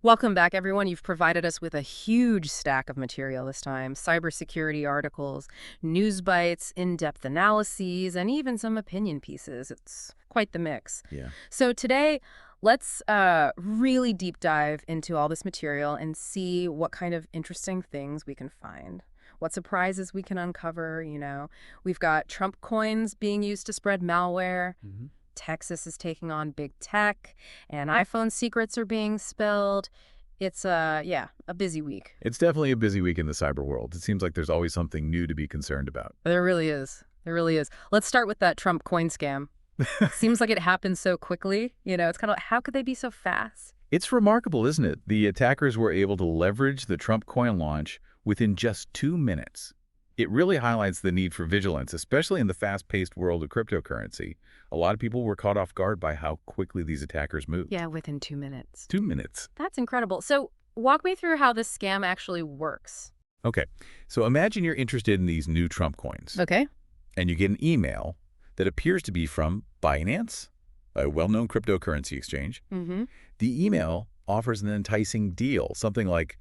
Welcome back, everyone. You've provided us with a huge stack of material this time. Cybersecurity articles, news bites, in-depth analyses, and even some opinion pieces. It's quite the mix. Yeah. So today, let's really deep dive into all this material and see what kind of interesting things we can find. What surprises we can uncover. We've got Trump coins being used to spread malware. hmm Texas is taking on big tech, and iPhone secrets are being spilled. It's yeah, a busy week. It's definitely a busy week in the cyber world. It seems like there's always something new to be concerned about. There really is. There really is. Let's start with that Trump coin scam. Seems like it happened so quickly. It's kind of like, how could they be so fast? It's remarkable, isn't it? The attackers were able to leverage the Trump coin launch within just 2 minutes. It really highlights the need for vigilance, especially in the fast-paced world of cryptocurrency. A lot of people were caught off guard by how quickly these attackers moved. Yeah, within 2 minutes. 2 minutes. That's incredible. So walk me through how this scam actually works. Okay, so imagine you're interested in these new Trump coins, Okay. and you get an email that appears to be from Binance, a well-known cryptocurrency exchange. Mm-hmm. The email offers an enticing deal, something like,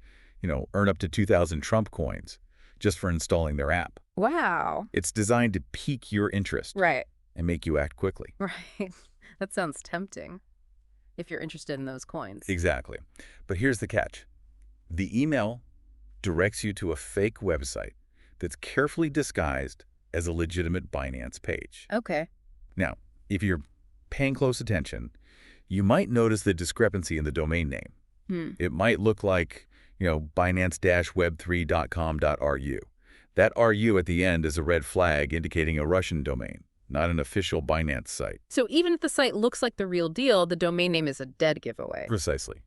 earn up to 2,000 Trump coins just for installing their app. Wow. It's designed to pique your interest Right. and make you act quickly. Right. That sounds tempting if you're interested in those coins. Exactly. But here's the catch. The email directs you to a fake website that's carefully disguised as a legitimate Binance page. Okay. Now, if you're paying close attention, you might notice the discrepancy in the domain name. Hmm. It might look like, binance-web3.com.ru. That RU at the end is a red flag indicating a Russian domain, not an official Binance site. So even if the site looks like the real deal, the domain name is a dead giveaway. Precisely.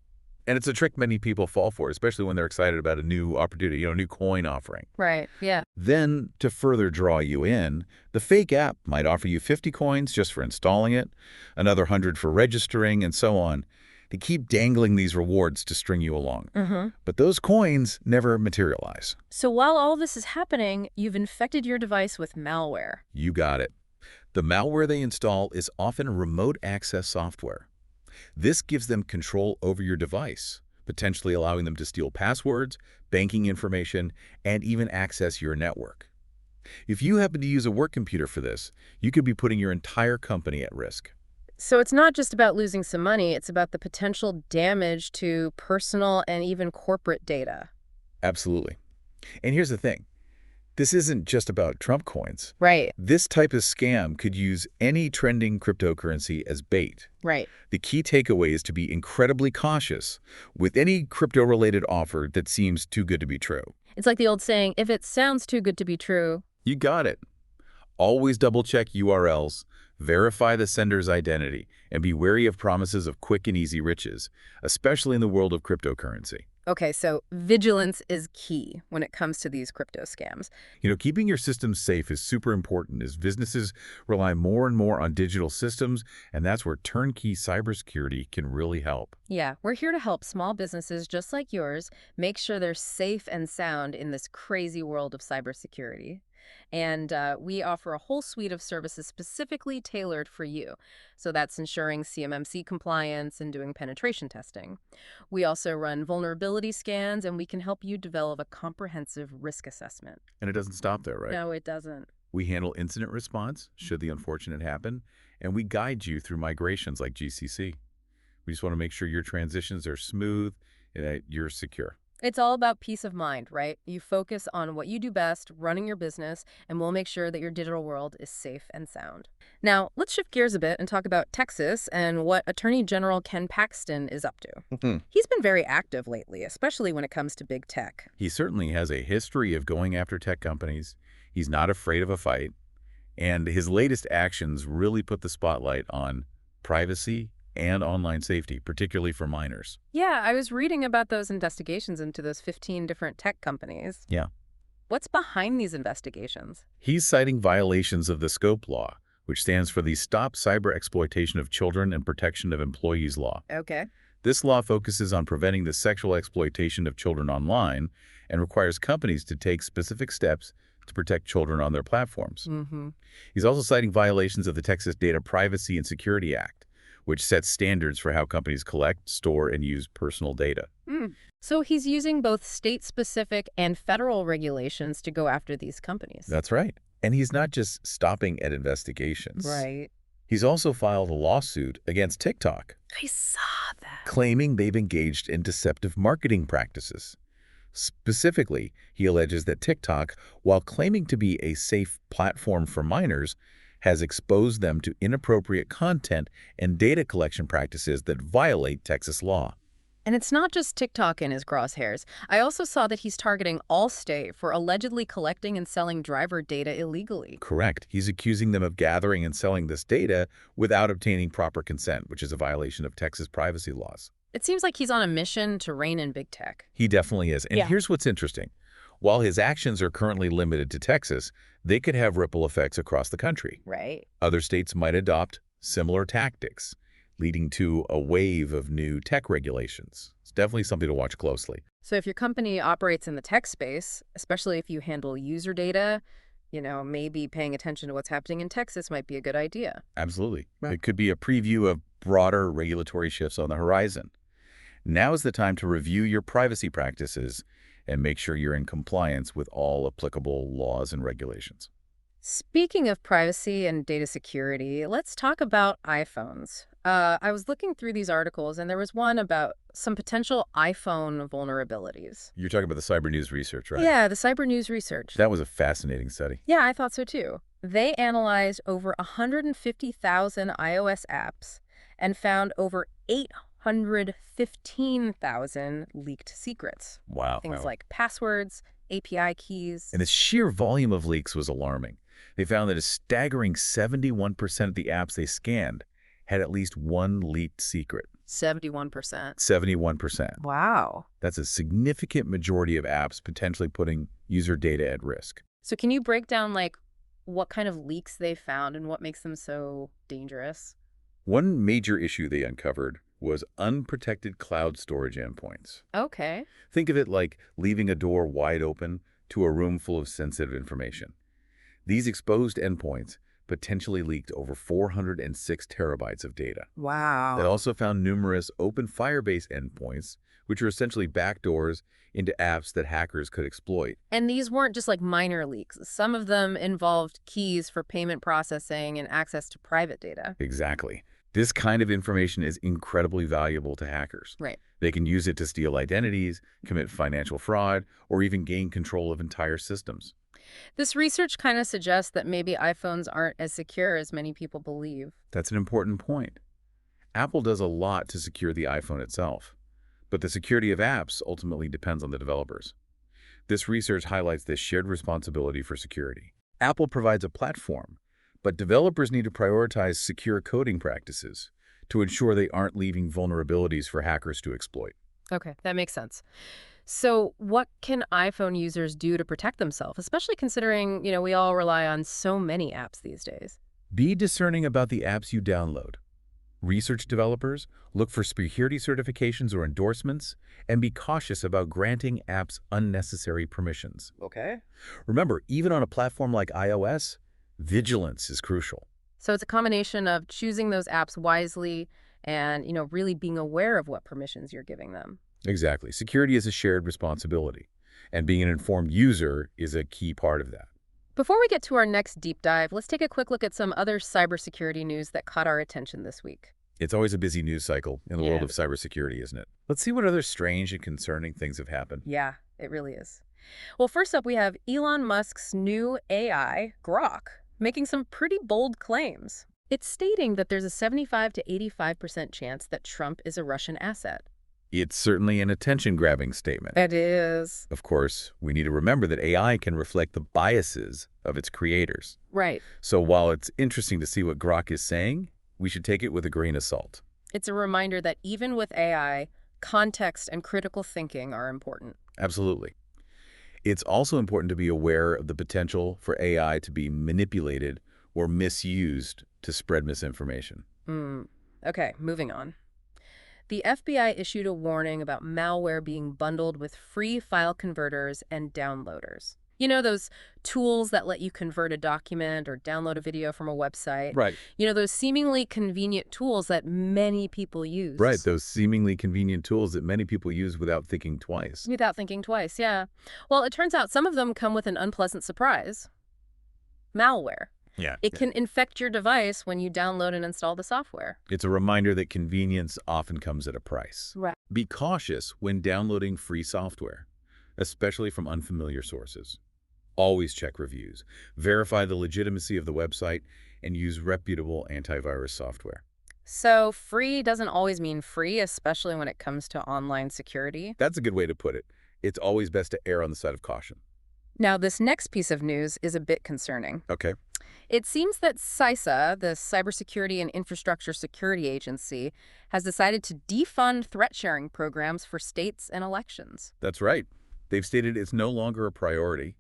And it's a trick many people fall for, especially when they're excited about a new opportunity, a new coin offering. Right. Yeah. Then, to further draw you in, the fake app might offer you 50 coins just for installing it, another 100 for registering, and so on. They keep dangling these rewards to string you along. Mm-hmm. But those coins never materialize. So while all this is happening, you've infected your device with malware. You got it. The malware they install is often remote access software. This gives them control over your device, potentially allowing them to steal passwords, banking information, and even access your network. If you happen to use a work computer for this, you could be putting your entire company at risk. So it's not just about losing some money, it's about the potential damage to personal and even corporate data. Absolutely. And here's the thing. This isn't just about Trump coins. Right. This type of scam could use any trending cryptocurrency as bait. Right. The key takeaway is to be incredibly cautious with any crypto-related offer that seems too good to be true. It's like the old saying, if it sounds too good to be true. You got it. Always double-check URLs, verify the sender's identity, and be wary of promises of quick and easy riches, especially in the world of cryptocurrency. Okay, so vigilance is key when it comes to these crypto scams. Keeping your systems safe is super important as businesses rely more and more on digital systems, and that's where turnkey cybersecurity can really help. Yeah, we're here to help small businesses just like yours make sure they're safe and sound in this crazy world of cybersecurity. And we offer a whole suite of services specifically tailored for you. So that's ensuring CMMC compliance and doing penetration testing. We also run vulnerability scans, and we can help you develop a comprehensive risk assessment. And it doesn't stop there, right? No, it doesn't. We handle incident response, should the unfortunate happen, and we guide you through migrations like GCC. We just want to make sure your transitions are smooth and that you're secure. It's all about peace of mind, right? You focus on what you do best, running your business, and we'll make sure that your digital world is safe and sound. Now, let's shift gears a bit and talk about Texas and what Attorney General Ken Paxton is up to. He's been very active lately, especially when it comes to big tech. He certainly has a history of going after tech companies. He's not afraid of a fight. And his latest actions really put the spotlight on privacy and online safety, particularly for minors. Yeah, I was reading about those investigations into those 15 different tech companies. Yeah. What's behind these investigations? He's citing violations of the SCOPE law, which stands for the Stop Cyber Exploitation of Children and Protection of Employees law. Okay. This law focuses on preventing the sexual exploitation of children online and requires companies to take specific steps to protect children on their platforms. Mm-hmm. He's also citing violations of the Texas Data Privacy and Security Act, which sets standards for how companies collect, store, and use personal data. Mm. So he's using both state-specific and federal regulations to go after these companies. That's right. And he's not just stopping at investigations. Right. He's also filed a lawsuit against TikTok, I saw that. claiming they've engaged in deceptive marketing practices. Specifically, he alleges that TikTok, while claiming to be a safe platform for minors, has exposed them to inappropriate content and data collection practices that violate Texas law. And it's not just TikTok in his crosshairs. I also saw that he's targeting Allstate for allegedly collecting and selling driver data illegally. Correct. He's accusing them of gathering and selling this data without obtaining proper consent, which is a violation of Texas privacy laws. It seems like he's on a mission to rein in big tech. He definitely is. And Yeah. here's what's interesting. While his actions are currently limited to Texas, they could have ripple effects across the country. Right. Other states might adopt similar tactics, leading to a wave of new tech regulations. It's definitely something to watch closely. So if your company operates in the tech space, especially if you handle user data, maybe paying attention to what's happening in Texas might be a good idea. Absolutely. Right. It could be a preview of broader regulatory shifts on the horizon. Now is the time to review your privacy practices and make sure you're in compliance with all applicable laws and regulations. Speaking of privacy and data security, let's talk about iPhones. I was looking through these articles, and there was one about some potential iPhone vulnerabilities. You're talking about the Cyber News research, right? Yeah, the Cyber News research. That was a fascinating study. Yeah, I thought so too. They analyzed over 150,000 iOS apps and found over 815,000 leaked secrets. Wow. Things like passwords, API keys. And the sheer volume of leaks was alarming. They found that a staggering 71% of the apps they scanned had at least one leaked secret. 71%. 71%. Wow. That's a significant majority of apps potentially putting user data at risk. So can you break down, what kind of leaks they found and what makes them so dangerous? One major issue they uncovered was unprotected cloud storage endpoints. Okay. Think of it like leaving a door wide open to a room full of sensitive information. These exposed endpoints potentially leaked over 406 terabytes of data. Wow. They also found numerous open Firebase endpoints, which are essentially backdoors into apps that hackers could exploit. And these weren't just minor leaks. Some of them involved keys for payment processing and access to private data. Exactly. This kind of information is incredibly valuable to hackers. Right. They can use it to steal identities, commit financial fraud, or even gain control of entire systems. This research kind of suggests that maybe iPhones aren't as secure as many people believe. That's an important point. Apple does a lot to secure the iPhone itself, but the security of apps ultimately depends on the developers. This research highlights this shared responsibility for security. Apple provides a platform, but developers need to prioritize secure coding practices to ensure they aren't leaving vulnerabilities for hackers to exploit. Okay, that makes sense. So what can iPhone users do to protect themselves, especially considering, we all rely on so many apps these days? Be discerning about the apps you download. Research developers look for security certifications or endorsements, and be cautious about granting apps unnecessary permissions. Okay. Remember, even on a platform like iOS, vigilance is crucial. So it's a combination of choosing those apps wisely and, really being aware of what permissions you're giving them. Exactly. Security is a shared responsibility, and being an informed user is a key part of that. Before we get to our next deep dive, let's take a quick look at some other cybersecurity news that caught our attention this week. It's always a busy news cycle in the world Yeah. of cybersecurity, isn't it? Let's see what other strange and concerning things have happened. Yeah, it really is. Well, first up, we have Elon Musk's new AI, Grok, making some pretty bold claims. It's stating that there's a 75 to 85% chance that Trump is a Russian asset. It's certainly an attention-grabbing statement. It is. Of course, we need to remember that AI can reflect the biases of its creators. Right. So while it's interesting to see what Grok is saying, we should take it with a grain of salt. It's a reminder that even with AI, context and critical thinking are important. Absolutely. It's also important to be aware of the potential for AI to be manipulated or misused to spread misinformation. Okay, moving on. The FBI issued a warning about malware being bundled with free file converters and downloaders. You know, those tools that let you convert a document or download a video from a website. Right. You know, those seemingly convenient tools that many people Right, use. those seemingly convenient tools that many people use without thinking twice. Without thinking twice, yeah. Well, it turns out some of them come with an unpleasant surprise. Malware. Yeah. It can infect your device when you download and install the software. It's a reminder that convenience often comes at a price. Right. Be cautious when downloading free software, especially from unfamiliar sources. Always check reviews, verify the legitimacy of the website, and use reputable antivirus software. So free doesn't always mean free, especially when it comes to online security. That's a good way to put it. It's always best to err on the side of caution. Now, this next piece of news is a bit concerning. Okay. It seems that CISA, the Cybersecurity and Infrastructure Security Agency, has decided to defund threat sharing programs for states and elections. That's right. They've stated it's no longer a priority,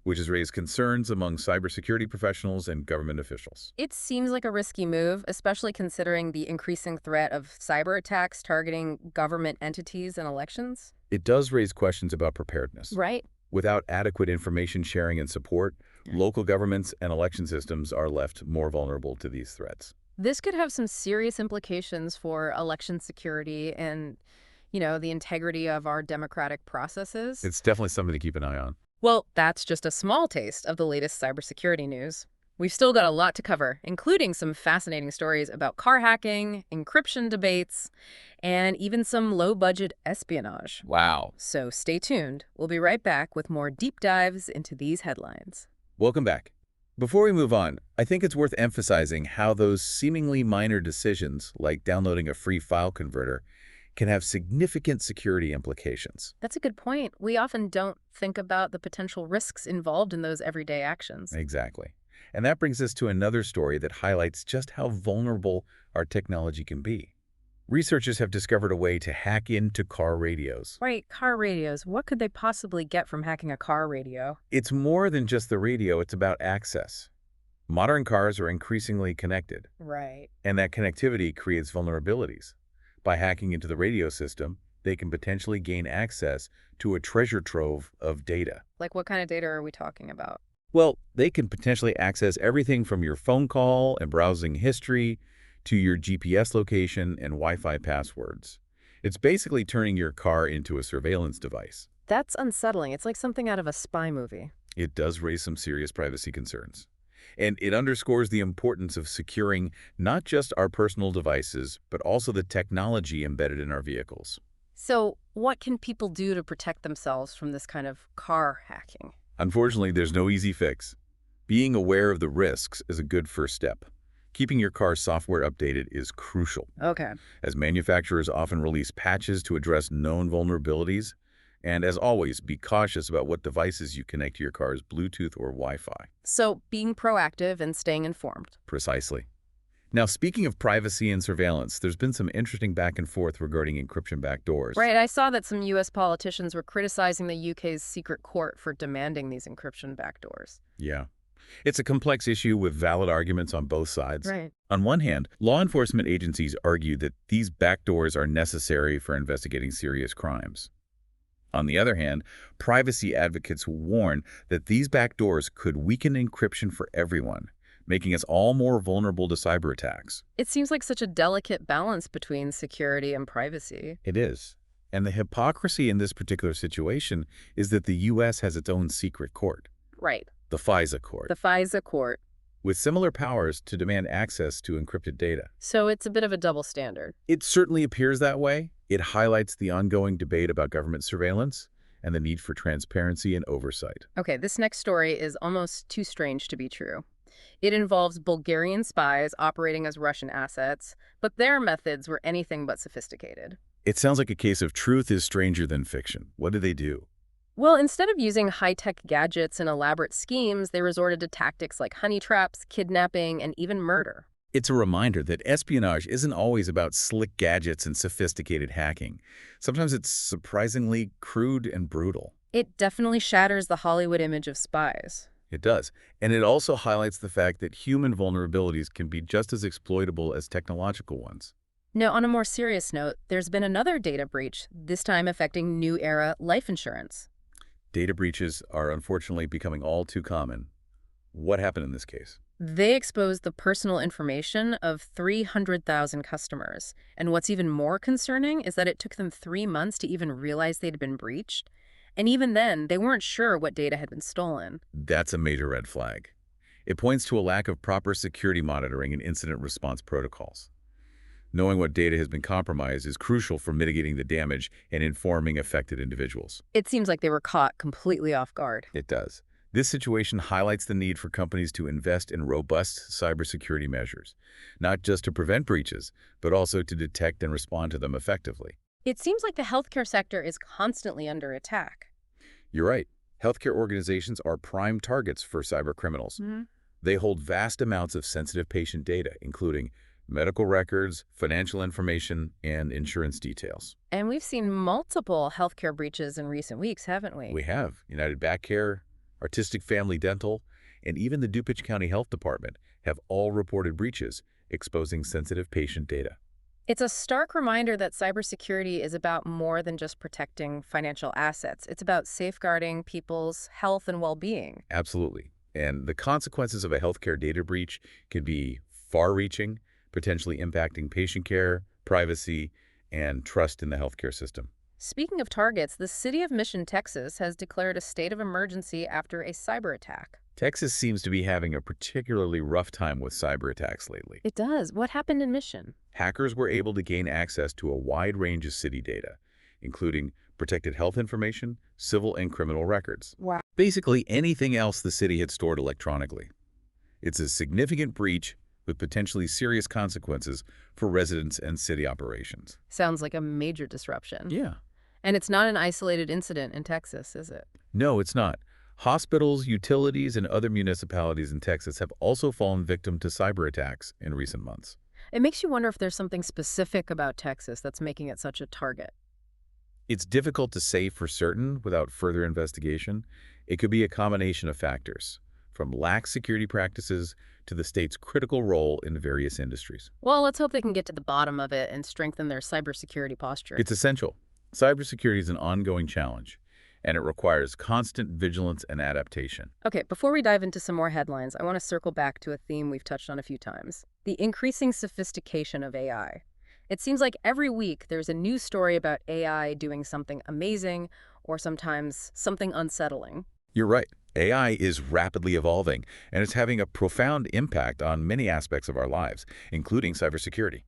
which has raised concerns among cybersecurity professionals and government officials. It seems like a risky move, especially considering the increasing threat of cyber attacks targeting government entities and elections. It does raise questions about preparedness. Right. Without adequate information sharing and support, local governments and election systems are left more vulnerable to these threats. This could have some serious implications for election security and, the integrity of our democratic processes. It's definitely something to keep an eye on. Well, that's just a small taste of the latest cybersecurity news. We've still got a lot to cover, including some fascinating stories about car hacking, encryption debates, and even some low-budget espionage. Wow. So stay tuned. We'll be right back with more deep dives into these headlines. Welcome back. Before we move on, I think it's worth emphasizing how those seemingly minor decisions, like downloading a free file converter, can have significant security implications. That's a good point. We often don't think about the potential risks involved in those everyday actions. Exactly. And that brings us to another story that highlights just how vulnerable our technology can be. Researchers have discovered a way to hack into car radios. Right, car radios. What could they possibly get from hacking a car radio? It's more than just the radio, it's about access. Modern cars are increasingly connected, Right. and that connectivity creates vulnerabilities. By hacking into the radio system, they can potentially gain access to a treasure trove of data. Like what kind of data are we talking about? Well, they can potentially access everything from your phone call and browsing history to your GPS location and Wi-Fi passwords. It's basically turning your car into a surveillance device. That's unsettling. It's like something out of a spy movie. It does raise some serious privacy concerns. And it underscores the importance of securing not just our personal devices, but also the technology embedded in our vehicles. So what can people do to protect themselves from this kind of car hacking? Unfortunately, there's no easy fix. Being aware of the risks is a good first step. Keeping your car's software updated is crucial, Okay. as manufacturers often release patches to address known vulnerabilities. And as always, be cautious about what devices you connect to your car's Bluetooth or Wi-Fi. So being proactive and staying informed. Precisely. Now, speaking of privacy and surveillance, there's been some interesting back and forth regarding encryption backdoors. Right, I saw that some U.S. politicians were criticizing the UK's secret court for demanding these encryption backdoors. Yeah. It's a complex issue with valid arguments on both sides. Right. On one hand, law enforcement agencies argue that these backdoors are necessary for investigating serious crimes. On the other hand, privacy advocates warn that these backdoors could weaken encryption for everyone, making us all more vulnerable to cyber attacks. It seems like such a delicate balance between security and privacy. It is. And the hypocrisy in this particular situation is that the U.S. has its own secret court, Right. the FISA court, The FISA court. with similar powers to demand access to encrypted data. So it's a bit of a double standard. It certainly appears that way. It highlights the ongoing debate about government surveillance and the need for transparency and oversight. Okay, this next story is almost too strange to be true. It involves Bulgarian spies operating as Russian assets, but their methods were anything but sophisticated. It sounds like a case of truth is stranger than fiction. What did they do? Well, instead of using high-tech gadgets and elaborate schemes, they resorted to tactics like honey traps, kidnapping, and even murder. It's a reminder that espionage isn't always about slick gadgets and sophisticated hacking. Sometimes it's surprisingly crude and brutal. It definitely shatters the Hollywood image of spies. It does. And it also highlights the fact that human vulnerabilities can be just as exploitable as technological ones. Now, on a more serious note, there's been another data breach, this time affecting New Era life insurance. Data breaches are unfortunately becoming all too common. What happened in this case? They exposed the personal information of 300,000 customers. And what's even more concerning is that it took them 3 months to even realize they'd been breached. And even then, they weren't sure what data had been stolen. That's a major red flag. It points to a lack of proper security monitoring and incident response protocols. Knowing what data has been compromised is crucial for mitigating the damage and informing affected individuals. It seems like they were caught completely off guard. It does. This situation highlights the need for companies to invest in robust cybersecurity measures, not just to prevent breaches, but also to detect and respond to them effectively. It seems like the healthcare sector is constantly under attack. You're right. Healthcare organizations are prime targets for cybercriminals. They hold vast amounts of sensitive patient data, including medical records, financial information, and insurance details. And we've seen multiple healthcare breaches in recent weeks, haven't we? We have United Back Care, Artistic Family Dental, and even the DuPage County Health Department have all reported breaches exposing sensitive patient data. It's a stark reminder that cybersecurity is about more than just protecting financial assets. It's about safeguarding people's health and well-being. Absolutely. And the consequences of a healthcare data breach can be far-reaching, potentially impacting patient care, privacy, and trust in the healthcare system. Speaking of targets, the city of Mission, Texas, has declared a state of emergency after a cyber attack. Texas seems to be having a particularly rough time with cyber attacks lately. It does. What happened in Mission? Hackers were able to gain access to a wide range of city data, including protected health information, civil and criminal records. Wow. Basically anything else the city had stored electronically. It's a significant breach with potentially serious consequences for residents and city operations. Sounds like a major disruption. Yeah. And it's not an isolated incident in Texas, is it? No, it's not. Hospitals, utilities, and other municipalities in Texas have also fallen victim to cyber attacks in recent months. It makes you wonder if there's something specific about Texas that's making it such a target. It's difficult to say for certain without further investigation. It could be a combination of factors, from lax security practices to the state's critical role in various industries. Well, let's hope they can get to the bottom of it and strengthen their cybersecurity posture. It's essential. Cybersecurity is an ongoing challenge, and it requires constant vigilance and adaptation. Okay, before we dive into some more headlines, I want to circle back to a theme we've touched on a few times: the increasing sophistication of AI. It seems like every week there's a new story about AI doing something amazing or sometimes something unsettling. You're right. AI is rapidly evolving, and it's having a profound impact on many aspects of our lives, including cybersecurity.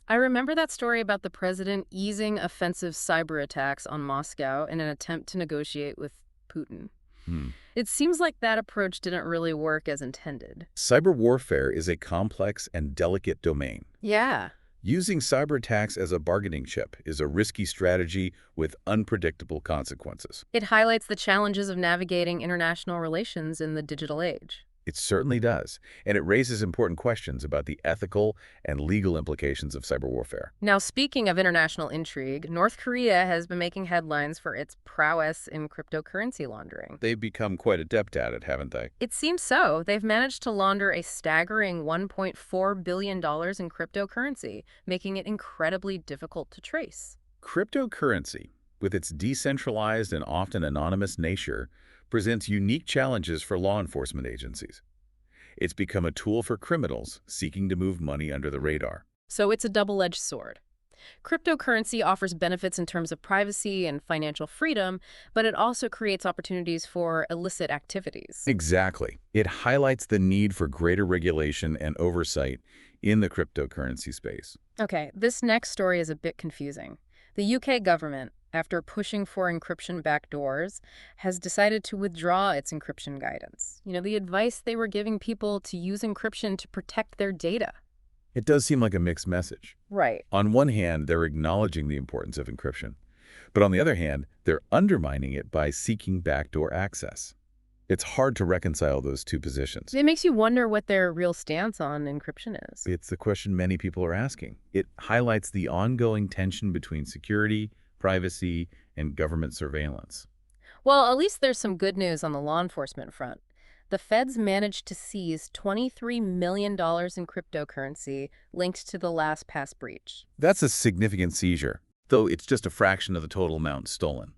I remember that story about the president easing offensive cyber attacks on Moscow in an attempt to negotiate with Putin. Hmm. It seems like that approach didn't really work as intended. Cyber warfare is a complex and delicate domain. Yeah. Using cyber attacks as a bargaining chip is a risky strategy with unpredictable consequences. It highlights the challenges of navigating international relations in the digital age. It certainly does, and it raises important questions about the ethical and legal implications of cyber warfare. Now, speaking of international intrigue, North Korea has been making headlines for its prowess in cryptocurrency laundering. They've become quite adept at it, haven't they? It seems so. They've managed to launder a staggering $1.4 billion in cryptocurrency, making it incredibly difficult to trace. Cryptocurrency, with its decentralized and often anonymous nature, presents unique challenges for law enforcement agencies. It's become a tool for criminals seeking to move money under the radar. So it's a double-edged sword. Cryptocurrency offers benefits in terms of privacy and financial freedom, but it also creates opportunities for illicit activities. Exactly. It highlights the need for greater regulation and oversight in the cryptocurrency space. Okay, this next story is a bit confusing. The UK government, after pushing for encryption backdoors, has decided to withdraw its encryption guidance. The advice they were giving people to use encryption to protect their data. It does seem like a mixed message. Right. On one hand, they're acknowledging the importance of encryption, but on the other hand, they're undermining it by seeking backdoor access. It's hard to reconcile those two positions. It makes you wonder what their real stance on encryption is. It's the question many people are asking. It highlights the ongoing tension between security, privacy, and government surveillance. Well, at least there's some good news on the law enforcement front. The feds managed to seize $23 million in cryptocurrency linked to the LastPass breach. That's a significant seizure, though it's just a fraction of the total amount stolen.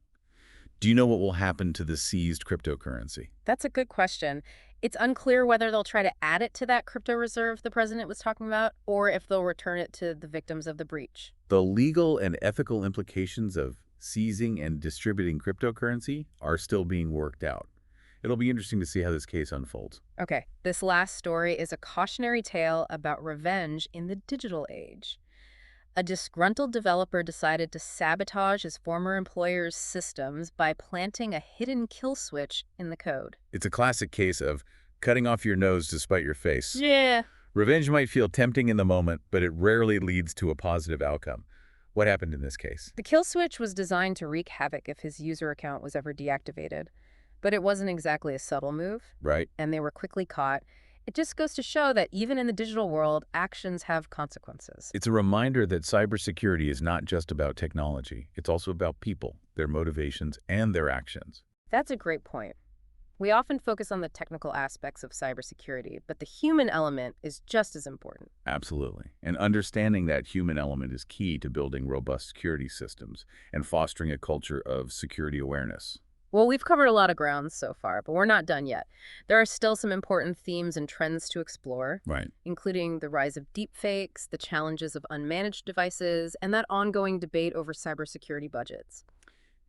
Do you know what will happen to the seized cryptocurrency? That's a good question. It's unclear whether they'll try to add it to that crypto reserve the president was talking about, or if they'll return it to the victims of the breach. The legal and ethical implications of seizing and distributing cryptocurrency are still being worked out. It'll be interesting to see how this case unfolds. Okay, this last story is a cautionary tale about revenge in the digital age. A disgruntled developer decided to sabotage his former employer's systems by planting a hidden kill switch in the code. It's a classic case of cutting off your nose to spite your face. Yeah. Revenge might feel tempting in the moment, but it rarely leads to a positive outcome. What happened in this case? The kill switch was designed to wreak havoc if his user account was ever deactivated, but it wasn't exactly a subtle move, Right? and they were quickly caught. It just goes to show that even in the digital world, actions have consequences. It's a reminder that cybersecurity is not just about technology. It's also about people, their motivations, and their actions. That's a great point. We often focus on the technical aspects of cybersecurity, but the human element is just as important. Absolutely. And understanding that human element is key to building robust security systems and fostering a culture of security awareness. Well, we've covered a lot of ground so far, but we're not done yet. There are still some important themes and trends to explore, Right. including the rise of deepfakes, the challenges of unmanaged devices, and that ongoing debate over cybersecurity budgets.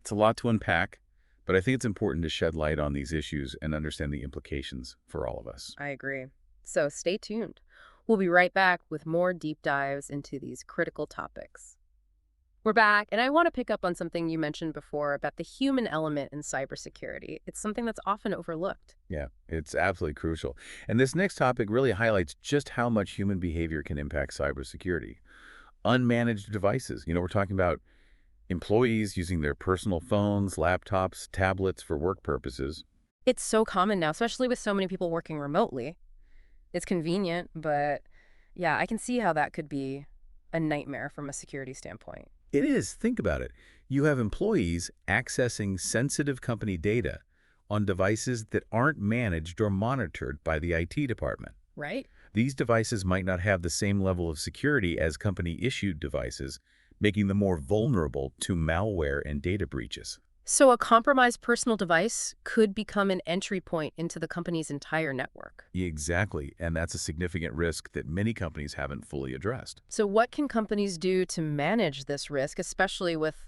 It's a lot to unpack, but I think it's important to shed light on these issues and understand the implications for all of us. I agree. So stay tuned. We'll be right back with more deep dives into these critical topics. We're back, and I want to pick up on something you mentioned before about the human element in cybersecurity. It's something that's often overlooked. Yeah, it's absolutely crucial. And this next topic really highlights just how much human behavior can impact cybersecurity. Unmanaged devices. We're talking about employees using their personal phones, laptops, tablets for work purposes. It's so common now, especially with so many people working remotely. It's convenient, but yeah, I can see how that could be a nightmare from a security standpoint. It is. Think about it. You have employees accessing sensitive company data on devices that aren't managed or monitored by the IT department. Right? These devices might not have the same level of security as company-issued devices, making them more vulnerable to malware and data breaches. So a compromised personal device could become an entry point into the company's entire network. Exactly, and that's a significant risk that many companies haven't fully addressed. So what can companies do to manage this risk, especially with,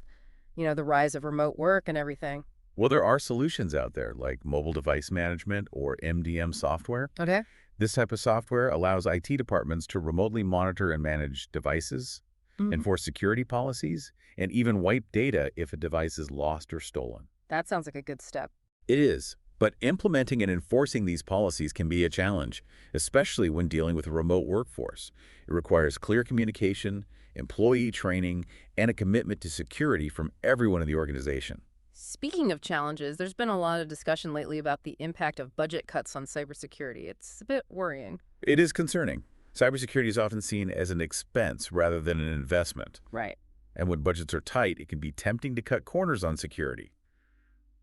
the rise of remote work and everything? Well, there are solutions out there like mobile device management or MDM software. Okay. This type of software allows IT departments to remotely monitor and manage devices, enforce security policies, and even wipe data if a device is lost or stolen. That sounds like a good step. It is, but implementing and enforcing these policies can be a challenge, especially when dealing with a remote workforce. It requires clear communication, employee training, and a commitment to security from everyone in the organization. Speaking of challenges, there's been a lot of discussion lately about the impact of budget cuts on cybersecurity. It's a bit worrying. It is concerning. Cybersecurity is often seen as an expense rather than an investment. Right. And when budgets are tight, it can be tempting to cut corners on security.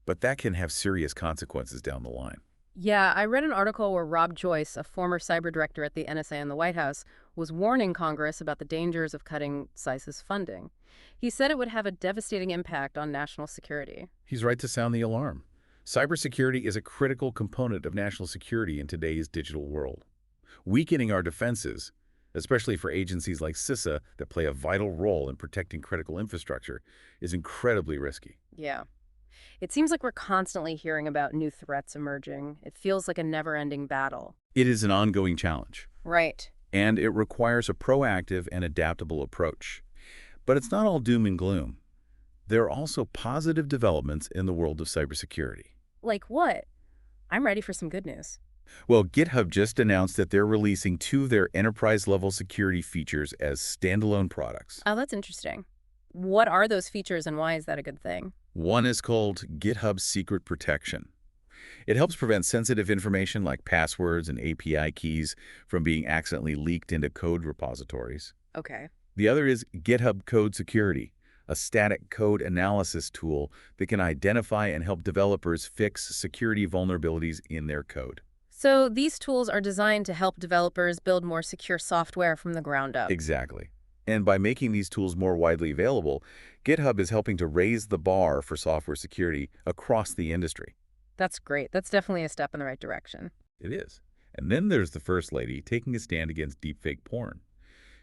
But that can have serious consequences down the line. Yeah, I read an article where Rob Joyce, a former cyber director at the NSA and the White House, was warning Congress about the dangers of cutting CISA's funding. He said it would have a devastating impact on national security. He's right to sound the alarm. Cybersecurity is a critical component of national security in today's digital world. Weakening our defenses, especially for agencies like CISA that play a vital role in protecting critical infrastructure, is incredibly risky. Yeah. It seems like we're constantly hearing about new threats emerging. It feels like a never-ending battle. It is an ongoing challenge, Right. and it requires a proactive and adaptable approach. But it's not all doom and gloom. There are also positive developments in the world of cybersecurity. Like what? I'm ready for some good news. Well, GitHub just announced that they're releasing 2 of their enterprise-level security features as standalone products. Oh, that's interesting. What are those features and why is that a good thing? One is called GitHub Secret Protection. It helps prevent sensitive information like passwords and API keys from being accidentally leaked into code repositories. Okay. The other is GitHub Code Security, a static code analysis tool that can identify and help developers fix security vulnerabilities in their code. So these tools are designed to help developers build more secure software from the ground up. Exactly. And by making these tools more widely available, GitHub is helping to raise the bar for software security across the industry. That's great. That's definitely a step in the right direction. It is. And then there's the First Lady taking a stand against deepfake porn.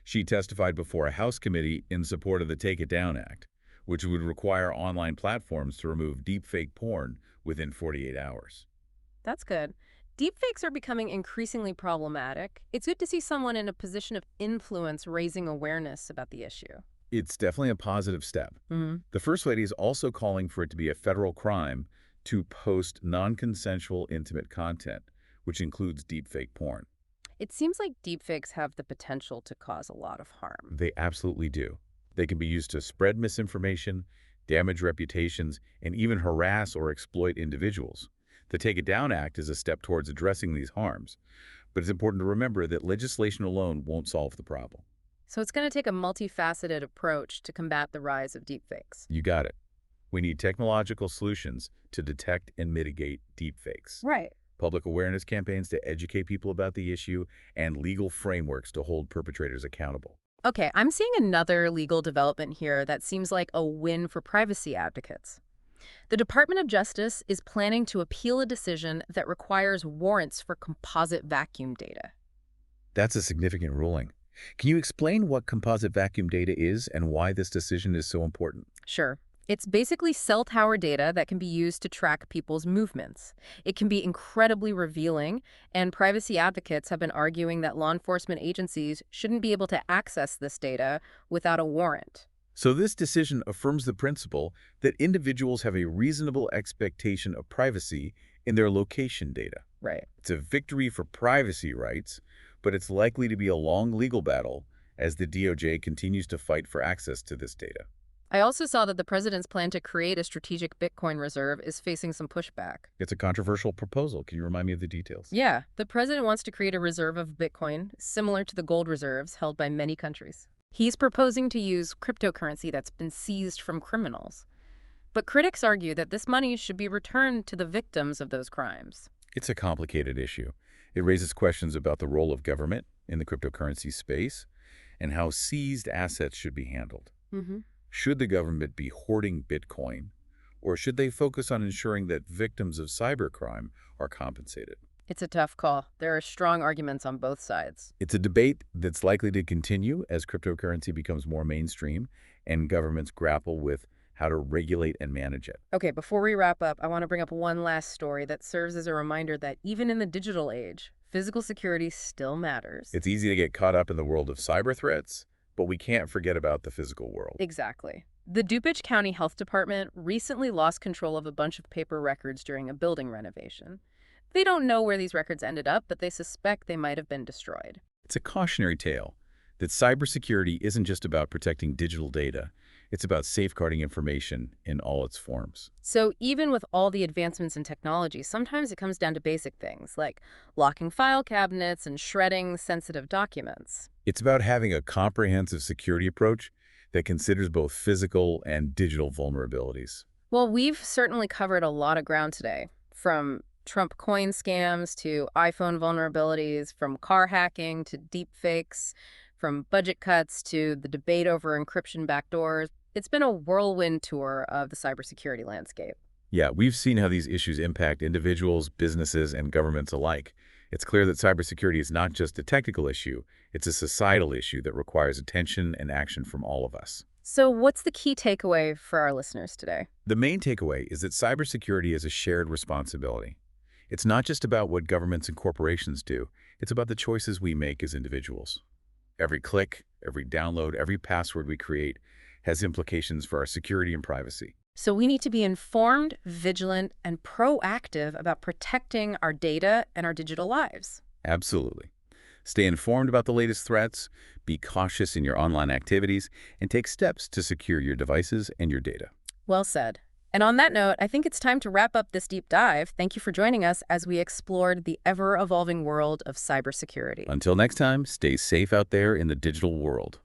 She testified before a House committee in support of the Take It Down Act, which would require online platforms to remove deepfake porn within 48 hours. That's good. Deepfakes are becoming increasingly problematic. It's good to see someone in a position of influence raising awareness about the issue. It's definitely a positive step. The First Lady is also calling for it to be a federal crime to post non-consensual intimate content, which includes deepfake porn. It seems like deepfakes have the potential to cause a lot of harm. They absolutely do. They can be used to spread misinformation, damage reputations, and even harass or exploit individuals. The Take It Down Act is a step towards addressing these harms, but it's important to remember that legislation alone won't solve the problem. So it's going to take a multifaceted approach to combat the rise of deepfakes. You got it. We need technological solutions to detect and mitigate deepfakes, Right. public awareness campaigns to educate people about the issue, and legal frameworks to hold perpetrators accountable. Okay, I'm seeing another legal development here that seems like a win for privacy advocates. The Department of Justice is planning to appeal a decision that requires warrants for composite vacuum data. That's a significant ruling. Can you explain what composite vacuum data is and why this decision is so important? Sure. It's basically cell tower data that can be used to track people's movements. It can be incredibly revealing, and privacy advocates have been arguing that law enforcement agencies shouldn't be able to access this data without a warrant. So this decision affirms the principle that individuals have a reasonable expectation of privacy in their location data. Right. It's a victory for privacy rights, but it's likely to be a long legal battle as the DOJ continues to fight for access to this data. I also saw that the president's plan to create a strategic Bitcoin reserve is facing some pushback. It's a controversial proposal. Can you remind me of the details? Yeah, the president wants to create a reserve of Bitcoin similar to the gold reserves held by many countries. He's proposing to use cryptocurrency that's been seized from criminals. But critics argue that this money should be returned to the victims of those crimes. It's a complicated issue. It raises questions about the role of government in the cryptocurrency space and how seized assets should be handled. Should the government be hoarding Bitcoin, or should they focus on ensuring that victims of cybercrime are compensated? It's a tough call. There are strong arguments on both sides. It's a debate that's likely to continue as cryptocurrency becomes more mainstream and governments grapple with how to regulate and manage it. Okay, before we wrap up, I want to bring up one last story that serves as a reminder that even in the digital age, physical security still matters. It's easy to get caught up in the world of cyber threats, but we can't forget about the physical world. Exactly. The DuPage County Health Department recently lost control of a bunch of paper records during a building renovation. They don't know where these records ended up, but they suspect they might have been destroyed. It's a cautionary tale that cybersecurity isn't just about protecting digital data. It's about safeguarding information in all its forms. So even with all the advancements in technology, sometimes it comes down to basic things like locking file cabinets and shredding sensitive documents. It's about having a comprehensive security approach that considers both physical and digital vulnerabilities. Well, we've certainly covered a lot of ground today, from Trump coin scams to iPhone vulnerabilities, from car hacking to deep fakes, from budget cuts to the debate over encryption backdoors. It's been a whirlwind tour of the cybersecurity landscape. Yeah, we've seen how these issues impact individuals, businesses, and governments alike. It's clear that cybersecurity is not just a technical issue, it's a societal issue that requires attention and action from all of us. So what's the key takeaway for our listeners today? The main takeaway is that cybersecurity is a shared responsibility. It's not just about what governments and corporations do, it's about the choices we make as individuals. Every click, every download, every password we create has implications for our security and privacy. So we need to be informed, vigilant, and proactive about protecting our data and our digital lives. Absolutely. Stay informed about the latest threats, be cautious in your online activities, and take steps to secure your devices and your data. Well said. And on that note, I think it's time to wrap up this deep dive. Thank you for joining us as we explored the ever-evolving world of cybersecurity. Until next time, stay safe out there in the digital world.